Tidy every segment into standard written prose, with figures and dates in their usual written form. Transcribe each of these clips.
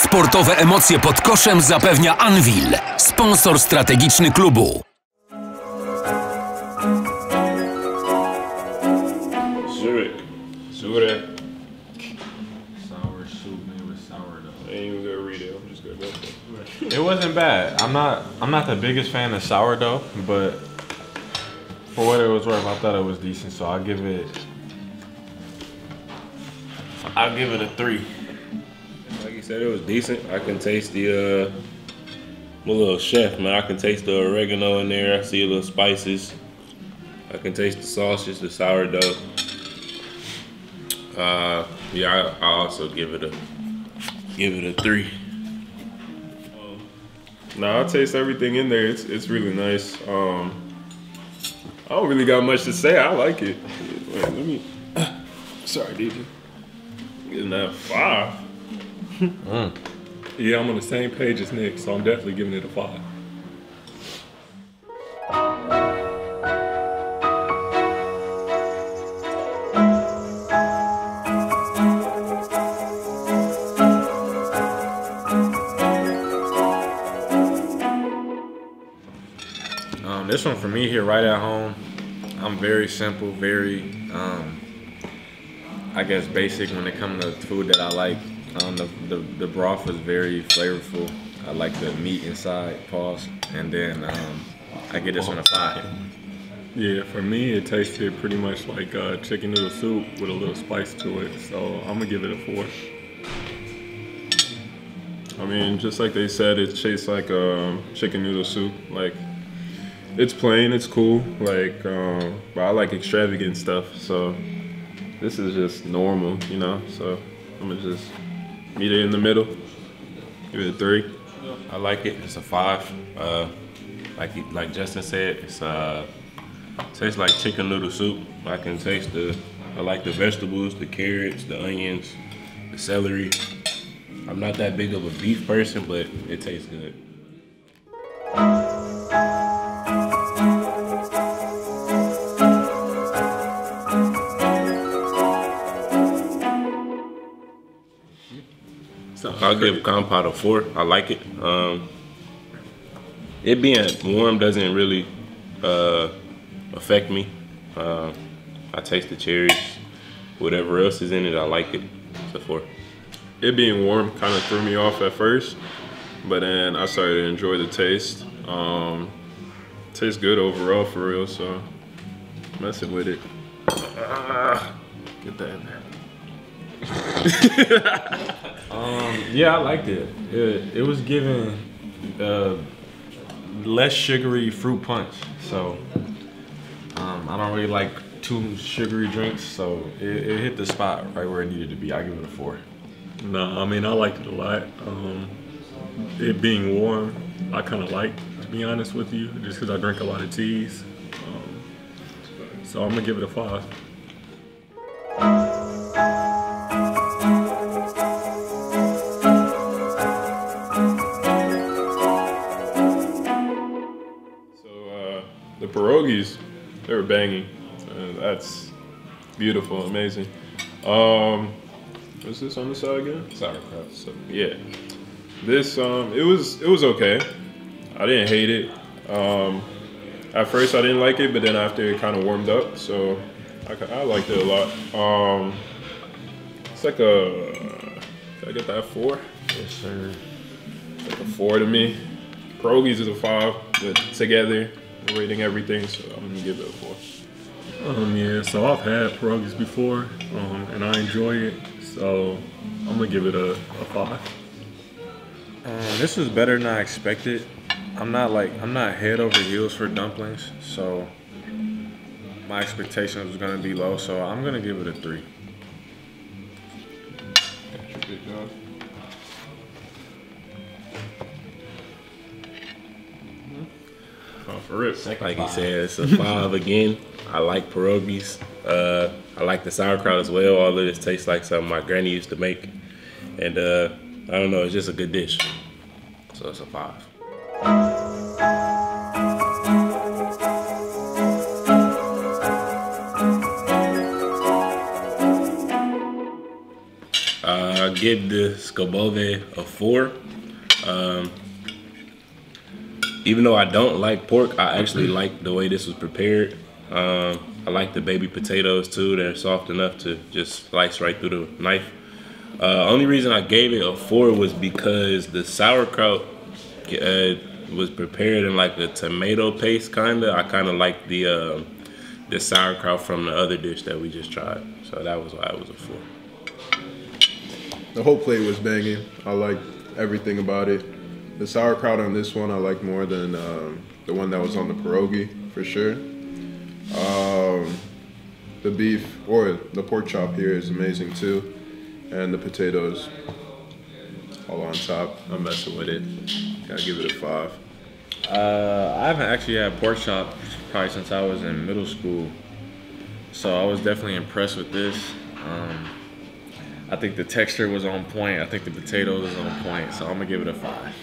Sportowe emocje pod koszem zapewnia Anvil, sponsor strategiczny klubu. Żurek. Sour soup made with sourdough. I ain't even gonna read it. I'm just gonna go for it. It wasn't bad. I'm not the biggest fan of sourdough, but for what it was worth, I thought it was decent. So I'll give it a 3. Like you said, it was decent. I can taste the I'm a little chef, man. I can taste the oregano in there. I see a little spices. I can taste the sausage, the sourdough. Yeah, I also give it a 3. No, I taste everything in there. It's really nice. I don't really got much to say. I like it. Wait, let me. Sorry, DJ. Getting that 5. Yeah, I'm on the same page as Nick, so I'm definitely giving it a 5. This one for me here right at home. I'm very simple, very I guess basic when it comes to food that I like. The broth was very flavorful. I like the meat inside, and then I get this one a 5. Yeah, for me it tasted pretty much like chicken noodle soup with a little spice to it, so I'm gonna give it a 4. I mean, just like they said, it tastes like chicken noodle soup. Like, it's plain, it's cool, like, but I like extravagant stuff, so this is just normal, you know, so I'm gonna just meet it in the middle, give it a 3. I like it, it's a 5. Like Justin said, it's tastes like chicken noodle soup. I can taste I like the vegetables, the carrots, the onions, the celery. I'm not that big of a beef person, but it tastes good. I'll give Compote a 4. I like it. It being warm doesn't really affect me. I taste the cherries. Whatever else is in it, I like it. It's a 4. It being warm kind of threw me off at first, but then I started to enjoy the taste. Tastes good overall for real, so messing with it. Get that in there. Yeah, I liked it. It was giving less sugary fruit punch, so I don't really like too sugary drinks, so it hit the spot right where it needed to be. I give it a 4. No, I mean, I liked it a lot. It being warm, I kind of like, to be honest with you, just because I drink a lot of teas. So I'm gonna give it a 5. The pierogies, they were banging. That's beautiful, amazing. What's this on the side again? Sauerkraut. So yeah, this it was okay. I didn't hate it. At first I didn't like it, but then after it kind of warmed up, so I liked it a lot. It's like a, can I get that 4? Yes, sir. It's like a 4 to me. Pierogies is a 5, but together, rating everything, so I'm gonna give it a 4. Yeah, so I've had pierogies before, and I enjoy it, so I'm gonna give it a 5. This was better than I expected. I'm not head over heels for dumplings, so my expectations was gonna be low, so I'm gonna give it a 3. That's your good job. Oh, for real. Like he said, it's a 5 again. I like pierogies. I like the sauerkraut as well. All of this tastes like something my granny used to make. And I don't know, it's just a good dish. So it's a 5. I give the Scabove a 4. Even though I don't like pork, I actually like the way this was prepared. I like the baby potatoes too. They're soft enough to just slice right through the knife. Only reason I gave it a 4 was because the sauerkraut was prepared in like a tomato paste kinda. I kinda like the sauerkraut from the other dish that we just tried. So that was why it was a 4. The whole plate was banging. I liked everything about it. The sauerkraut on this one I like more than the one that was on the pierogi, for sure. The beef, or the pork chop here is amazing too. And the potatoes, all on top. I'm messing with it. Gotta give it a 5. I haven't actually had pork chop probably since I was in middle school. So I was definitely impressed with this. I think the texture was on point. I think the potatoes was on point. So I'm gonna give it a 5.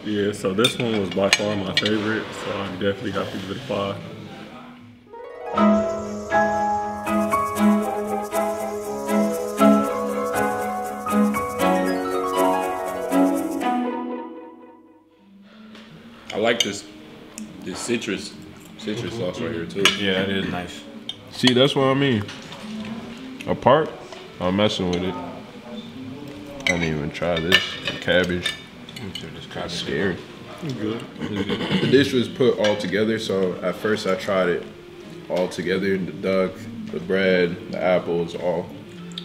Yeah, so this one was by far my favorite, so I definitely have to give it a 5. I like this citrus sauce right here too. Yeah, it is nice. See, that's what I mean. Apart, I'm messing with it. I didn't even try this. The cabbage. That's scary. Good. The dish was put all together, so at first I tried it all together. The duck, the bread, the apples, all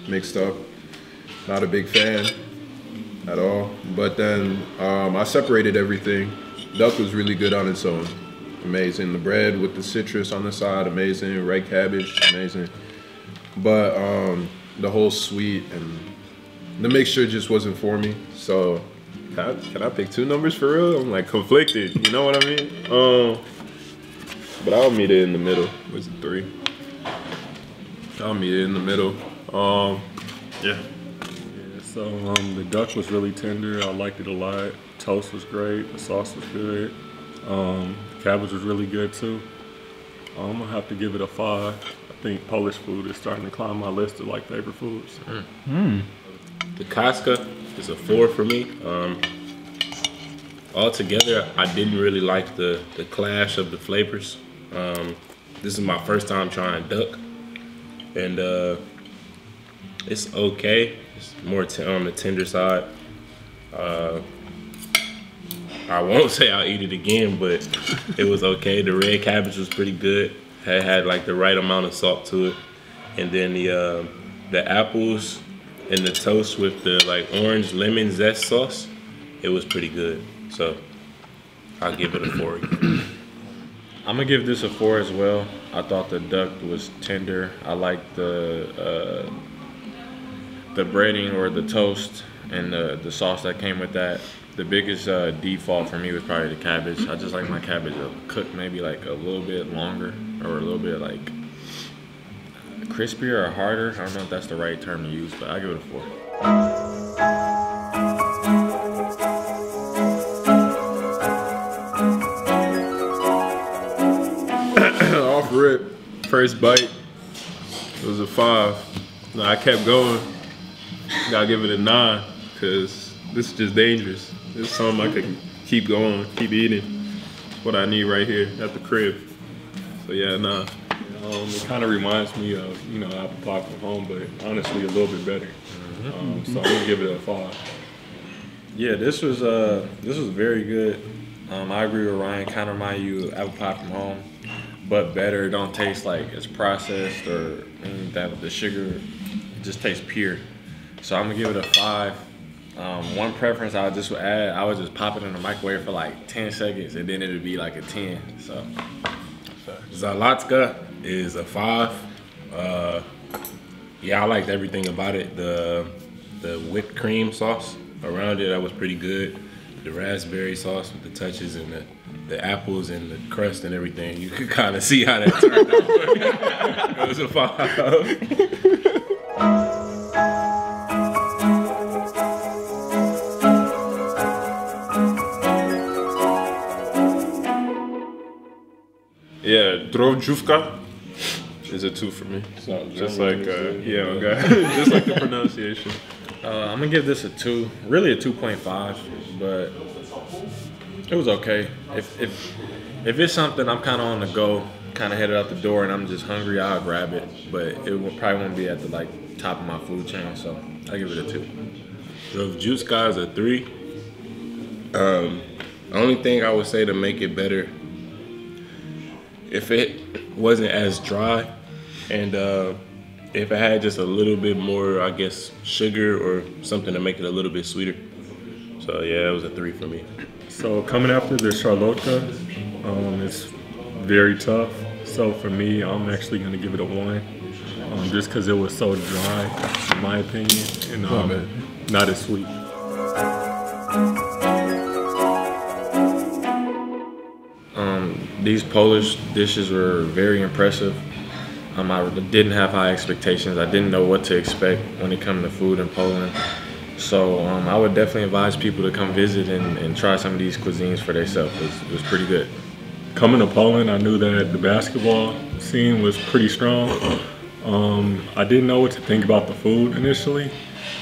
mixed up. Not a big fan at all. But then I separated everything. Duck was really good on its own. Amazing. The bread with the citrus on the side, amazing. Red cabbage, amazing. But the whole sweet and the mixture just wasn't for me. So can I pick 2 numbers for real? I'm like conflicted, you know what I mean? But I'll meet it in the middle. Was it 3? I'll meet it in the middle. Yeah. So the duck was really tender. I liked it a lot. Toast was great. The sauce was good. Cabbage was really good too. I'm gonna have to give it a 5. I think Polish food is starting to climb my list of like favorite foods. The Kaska is a 4 for me. Altogether, I didn't really like the clash of the flavors. This is my first time trying duck, and it's okay. It's more on the tender side. I won't say I'll eat it again, but it was okay. The red cabbage was pretty good. It had like the right amount of salt to it, and then the apples and the toast with the like orange lemon zest sauce, it was pretty good. So I'll give it a 4 again. I'm gonna give this a 4 as well. I thought the duck was tender. I liked the breading or the toast and the sauce that came with that. The biggest default for me was probably the cabbage. I just like my cabbage cooked maybe like a little bit longer or a little bit like crispier or harder. I don't know if that's the right term to use, but I give it a 4. Off rip, first bite, it was a 5. No, I kept going. Gotta give it a 9, because this is just dangerous. This is something I could keep going, keep eating. It's what I need right here at the crib. So yeah, nah. It kind of reminds me of, apple pie from home, but honestly a little bit better. So I'm gonna give it a 5. Yeah, this was very good. I agree with Ryan. Kind of remind you of apple pie from home, but better. It don't taste like it's processed or that the sugar just tastes pure. So I'm gonna give it a 5. One preference I just would add, I would just pop it in the microwave for like 10 seconds and then it would be like a 10. So Zalatska is a 5. Yeah, I liked everything about it. The whipped cream sauce around it, that was pretty good. The raspberry sauce with the touches and the apples and the crust and everything, you could kind of see how that turned out. It was a 5. Yeah, drojówka. is a 2 for me. So, Just like yeah, okay. Just like the pronunciation. I'm gonna give this a 2, really a 2.5, but it was okay. If it's something I'm kind of on the go, kind of headed out the door, and I'm just hungry, I'll grab it. But probably won't be at the like top of my food chain, so I give it a 2. So if Juice Guy's a 3, only thing I would say to make it better, if it wasn't as dry, and if it had just a little bit more, I guess, sugar or something to make it a little bit sweeter. So yeah, it was a 3 for me. So coming after the Charlotta, it's very tough. So for me, I'm actually gonna give it a 1, just because it was so dry, in my opinion, and not as sweet. These Polish dishes were very impressive. I didn't have high expectations. I didn't know what to expect when it comes to food in Poland. So I would definitely advise people to come visit and try some of these cuisines for themselves. It was pretty good. Coming to Poland, I knew that the basketball scene was pretty strong. I didn't know what to think about the food initially,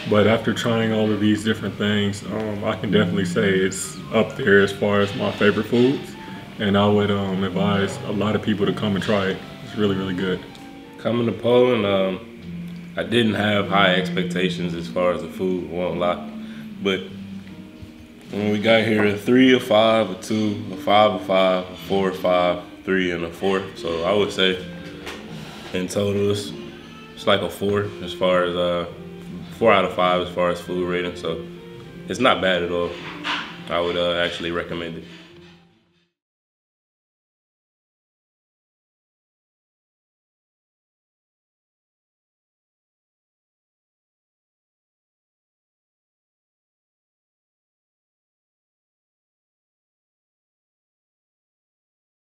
but after trying all of these different things, I can definitely say it's up there as far as my favorite foods. And I would advise a lot of people to come and try it. It's really, really good. Coming to Poland, I didn't have high expectations as far as the food, won't lie. But when we got here, a 3, a 5, a 2, a 5, a 5, a 4, a 5, 3, and a 4. So I would say in total it's like a 4 as far as 4 out of 5 as far as food rating. So it's not bad at all. I would actually recommend it.